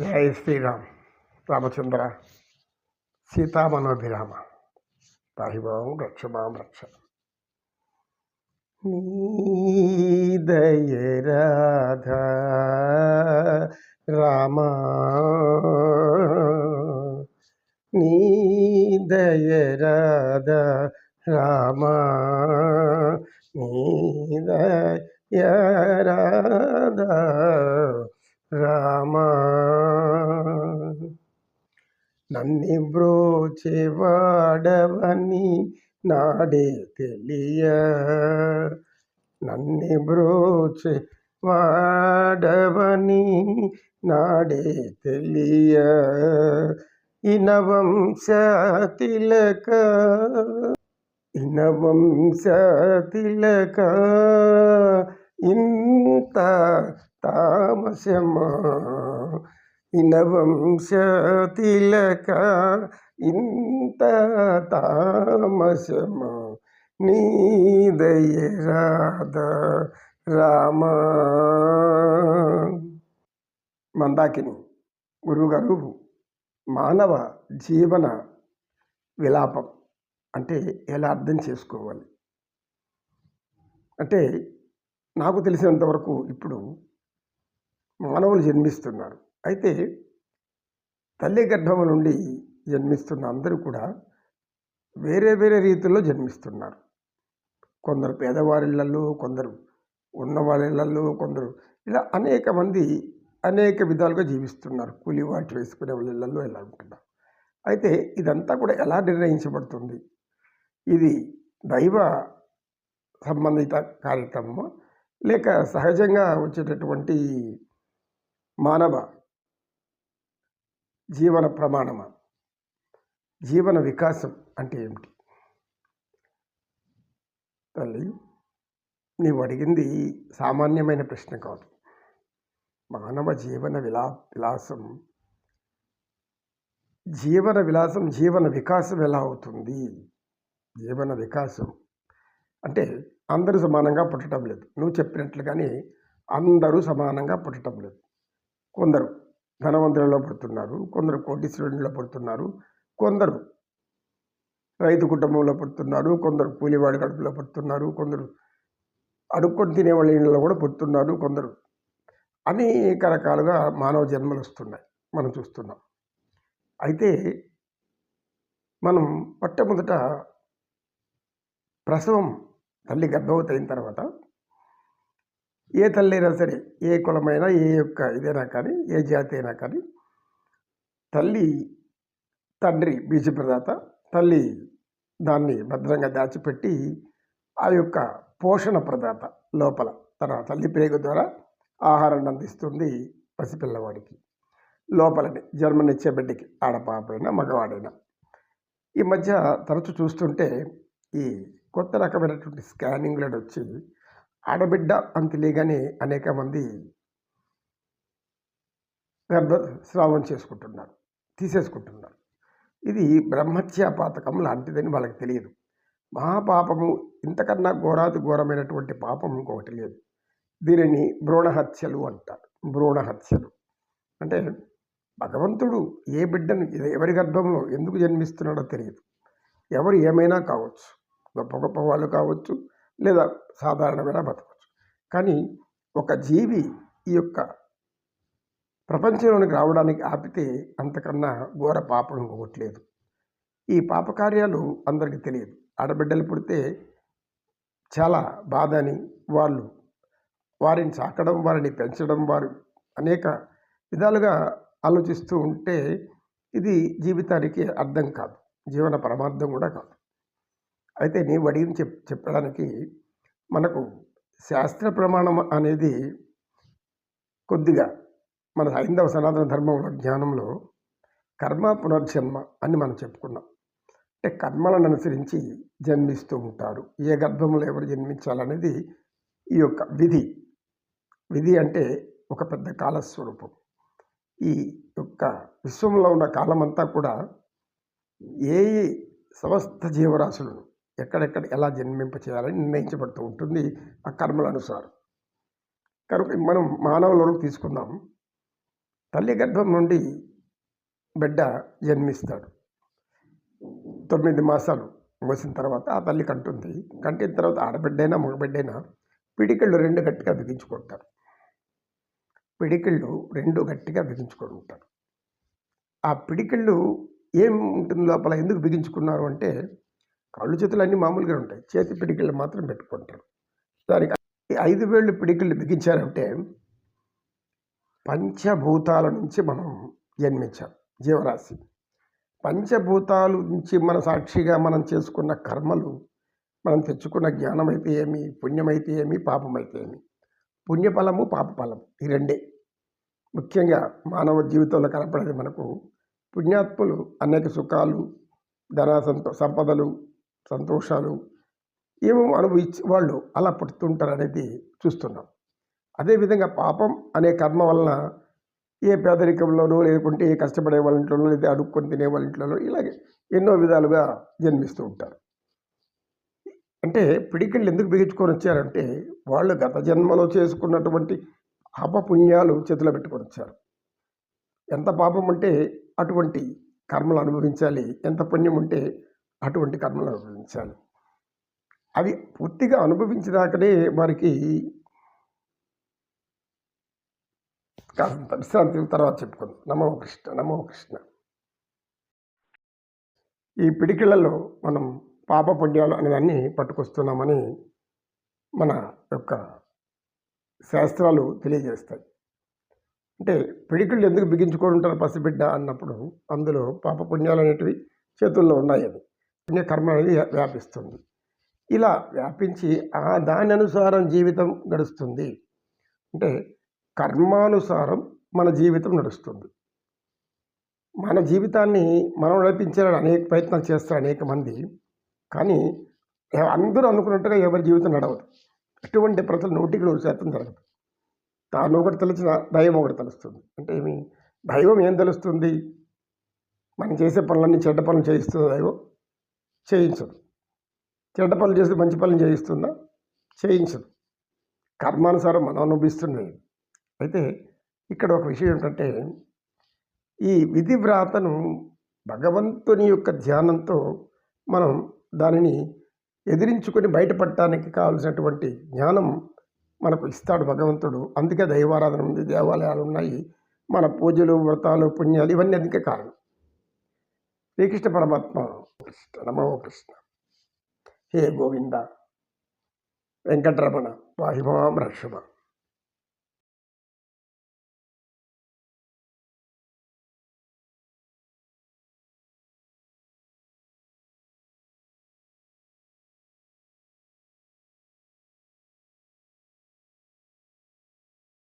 జై శ్రీరామ్. రామచంద్ర సీతామనోభిరామ పాహిమాం రక్షమాం రక్ష. నీదయ రాధా రామ, నీదయ రాధా రామ, నీదయ రాధా రామ. నన్ని బ్రోచేవాడవని నాడే తెలియ, నన్ని బ్రోచే వాడవని నాడే తెలియ. ఇనవంశ తిలక, ఇనవంశ తిలక, ఇంత తామసమా. ఇనవంశ తిలక, ఇంత తామసమా. నీదయ రాధా రామ. మందాకిని గురువుగారు మానవ జీవన విలాపం అంటే ఎలా అర్థం చేసుకోవాలి అంటే, నాకు తెలిసినంతవరకు ఇప్పుడు మానవులు జన్మిస్తున్నారు. అయితే తల్లి గర్భము నుండి జన్మిస్తున్న అందరూ కూడా వేరే వేరే రీతుల్లో జన్మిస్తున్నారు. కొందరు పేదవారిళ్ళల్లో, కొందరు ఉన్నవాళ్ళల్లో, కొందరు ఇలా అనేక మంది అనేక విధాలుగా జీవిస్తున్నారు. కూలి వాటి వేసుకునే వాళ్ళ ఇళ్ళల్లో ఎలా ఉంటున్నారు. అయితే ఇదంతా కూడా ఎలా నిర్ణయించబడుతుంది? ఇది దైవ సంబంధిత కార్యక్రమమా, లేక సహజంగా వచ్చేటటువంటి మానవ జీవన ప్రమాణమా? జీవన వికాసం అంటే ఏమిటి? తల్లి, నీవు అడిగింది సామాన్యమైన ప్రశ్న కాదు. మానవ జీవన విలాసం, జీవన వికాసం ఎలా అవుతుంది? జీవన వికాసం అంటే అందరూ సమానంగా పుట్టడం లేదు. నువ్వు చెప్పినట్లుగానే అందరూ సమానంగా పుట్టడం లేదు. కొందరు ధనవంతులలో పుడుతున్నారు, కొందరు కోటీశ్వరునిలో పుడుతున్నారు, కొందరు రైతు కుటుంబంలో పుడుతున్నారు, కొందరు కూలివాడి కడుపులో పుడుతున్నారు, కొందరు అడుక్కొని తినేవాళ్ళ ఇళ్ళలో కూడా పుడుతున్నారు, కొందరు అనేక రకాలుగా మానవ జన్మలు వస్తున్నాయి, మనం చూస్తున్నాం. అయితే మనం మొట్టమొదట ప్రసవం, తల్లి గర్భవతి అయిన తర్వాత ఏ తల్లి అయినా సరే, ఏ కులమైనా, ఏ యొక్క ఇదైనా కానీ, ఏ జాతి అయినా కానీ, తల్లి తండ్రి బీజప్రదాత, తల్లి దాన్ని భద్రంగా దాచిపెట్టి ఆ యొక్క పోషణ ప్రదాత లోపల తన తల్లి ప్రేగు ద్వారా ఆహారాన్ని అందిస్తుంది పసిపిల్లవాడికి. లోపలని జన్మనిచ్చే బిడ్డకి, ఆడపాపైనా మగవాడైనా. ఈ మధ్య తరచు చూస్తుంటే ఈ కొత్త రకమైనటువంటి స్కానింగ్లు వచ్చి ఆడబిడ్డ అని తెలియగానే అనేక మంది గర్భస్రావం చేసుకుంటున్నారు, తీసేసుకుంటున్నారు. ఇది బ్రహ్మత్య పాతకం లాంటిదని వాళ్ళకి తెలియదు. మహాపాపము, ఇంతకన్నా ఘోరమైనటువంటి పాపం ఇంకొకటి లేదు. దీనిని భ్రూణహత్యలు అంటారు. భ్రూణహత్యలు అంటే భగవంతుడు ఏ బిడ్డను ఎవరి గర్భంలో ఎందుకు జన్మిస్తున్నాడో తెలియదు. ఎవరు ఏమైనా కావచ్చు, గొప్ప గొప్ప వాళ్ళు కావచ్చు, లేదా సాధారణమైన బతకవచ్చు. కానీ ఒక జీవి ఈ యొక్క ప్రపంచంలోనికి రావడానికి ఆపితే అంతకన్నా ఘోర పాపం ఇంకొకట్లేదు. ఈ పాపకార్యాలు అందరికీ తెలియదు. ఆడబిడ్డలు పుడితే చాలా బాధ అని, వారిని సాకడం, వారిని పెంచడం, వారు అనేక విధాలుగా ఆలోచిస్తూ ఉంటే ఇది జీవితానికి అర్థం కాదు, జీవన పరమార్థం కూడా కాదు. అయితే నీవు అడిగిన చెప్పడానికి మనకు శాస్త్ర ప్రమాణం అనేది కొద్దిగా మన హైందవ సనాతన ధర్మంలో, జ్ఞానంలో కర్మ పునర్జన్మ అని మనం చెప్పుకున్నాం. అంటే కర్మలను అనుసరించి జన్మిస్తూ ఉంటారు. ఏ గర్భంలో ఎవరు జన్మించాలనేది ఈ యొక్క విధి. విధి అంటే ఒక పెద్ద కాలస్వరూపం. ఈ యొక్క విశ్వంలో ఉన్న కాలమంతా కూడా ఏ సమస్త జీవరాశులను ఎక్కడెక్కడ ఎలా జన్మింప చేయాలని నిర్ణయించబడుతూ ఉంటుంది ఆ కర్మల అనుసారం. కనుక మనం మానవుల వరకు తీసుకుందాం. తల్లి గర్భం నుండి బిడ్డ జన్మిస్తాడు. 9 మాసాలు మోసిన తర్వాత ఆ తల్లి కంటుంది. కంటిన తర్వాత ఆడబిడ్డైనా మగబిడ్డైనా పిడికిళ్ళు 2 గట్టిగా బిగించుకుంటారు. పిడికిళ్ళు 2 గట్టిగా బిగించుకుంటారు. ఆ పిడికిళ్ళు ఏం ఉంటుంది లోపల, ఎందుకు బిగించుకున్నారు అంటే, కాళ్ళు చేతులు అన్నీ మామూలుగా ఉంటాయి. చేతి పిడికిళ్ళు మాత్రం పెట్టుకుంటారు. దానికి 5 వేళ్ళు పిడికిళ్ళు బిగించారంటే పంచభూతాల నుంచి మనం జన్మించాం జీవరాశి. పంచభూతాలు నుంచి మన సాక్షిగా మనం చేసుకున్న కర్మలు, మనం తెచ్చుకున్న జ్ఞానమైతే ఏమి, పుణ్యమైతే ఏమి, పాపమైతే ఏమి. పుణ్యఫలము, పాపఫలము ఈ రెండే ముఖ్యంగా మానవ జీవితంలో కనపడేది మనకు. పుణ్యాత్ములు అనేక సుఖాలు, సంపదలు, సంతోషాలు ఏమో అనుభవించి వాళ్ళు అలా పుడుతుంటారు అనేది చూస్తున్నాం. అదేవిధంగా పాపం అనే కర్మ వలన ఏ పేదరికంలోనూ, లేకుంటే ఏ కష్టపడే వాళ్ళ ఇంట్లోనో, లేదా అడుక్కొని తినే వాళ్ళ ఇంట్లోనో ఇలాగే ఎన్నో విధాలుగా జన్మిస్తూ ఉంటారు. అంటే పిడికిళ్ళు ఎందుకు బిగించుకొని వచ్చారంటే, వాళ్ళు గత జన్మలో చేసుకున్నటువంటి పాపపుణ్యాలు చేతిలో పెట్టుకొని వచ్చారు. ఎంత పాపం ఉంటే అటువంటి కర్మలు అనుభవించాలి, ఎంత పుణ్యం ఉంటే అటువంటి కర్మలు అనుభవించాలి. అవి పూర్తిగా అనుభవించేదాకనే వారికి కాస్త విశ్రాంతి తర్వాత చెప్పుకుందాం. నమో కృష్ణ, నమో కృష్ణ. ఈ పిడికిళ్లలో మనం పాప పుణ్యాలు అనేదాన్ని పట్టుకొస్తున్నామని మన యొక్క శాస్త్రాలు తెలియజేస్తాయి. అంటే పిడికిళ్ళు ఎందుకు బిగించుకొని ఉంటారు పసిబిడ్డ అన్నప్పుడు, అందులో పాప పుణ్యాలు అనేటివి చేతుల్లో ఉన్నాయి. అది పుణ్యకర్మ అనేది వ్యాపిస్తుంది. ఇలా వ్యాపించి దాని అనుసారం జీవితం గడుస్తుంది. అంటే కర్మానుసారం మన జీవితం నడుస్తుంది. మన జీవితాన్ని మనం నడిపించాలని అనేక ప్రయత్నాలు చేస్తారు అనేక మంది. కానీ అందరూ అనుకున్నట్టుగా ఎవరి జీవితం నడవదు. ఎటువంటి ప్రజలు 100% జరగదు. తాను ఒకటి తెలిసిన దైవం ఒకటి తెలుస్తుంది. అంటే ఏమి, దైవం ఏం తెలుస్తుంది? మనం చేసే పనులన్నీ చెడ్డ పనులు చేయిస్తుందా దైవం? చేయించదు. చెడ్డ పనులు చేసి మంచి పనులు చేయిస్తుందా? చేయించదు. కర్మానుసారం మనం అనుభవిస్తున్నాయి. అయితే ఇక్కడ ఒక విషయం ఏంటంటే, ఈ విధి వ్రాతను భగవంతుని యొక్క ధ్యానంతో మనం దానిని ఎదిరించుకొని బయటపడటానికి కావాల్సినటువంటి జ్ఞానం మనకు ఇస్తాడు భగవంతుడు. అందుకే దైవారాధన ఉంది, దేవాలయాలు ఉన్నాయి, మన పూజలు, వ్రతాలు, పుణ్యాలు ఇవన్నీ అందుకే కారణం. శ్రీకృష్ణ పరమాత్మ కృష్ణ, నమో కృష్ణ. హే గోవింద, వెంకటరమణ, పాహిమాం రక్షమ.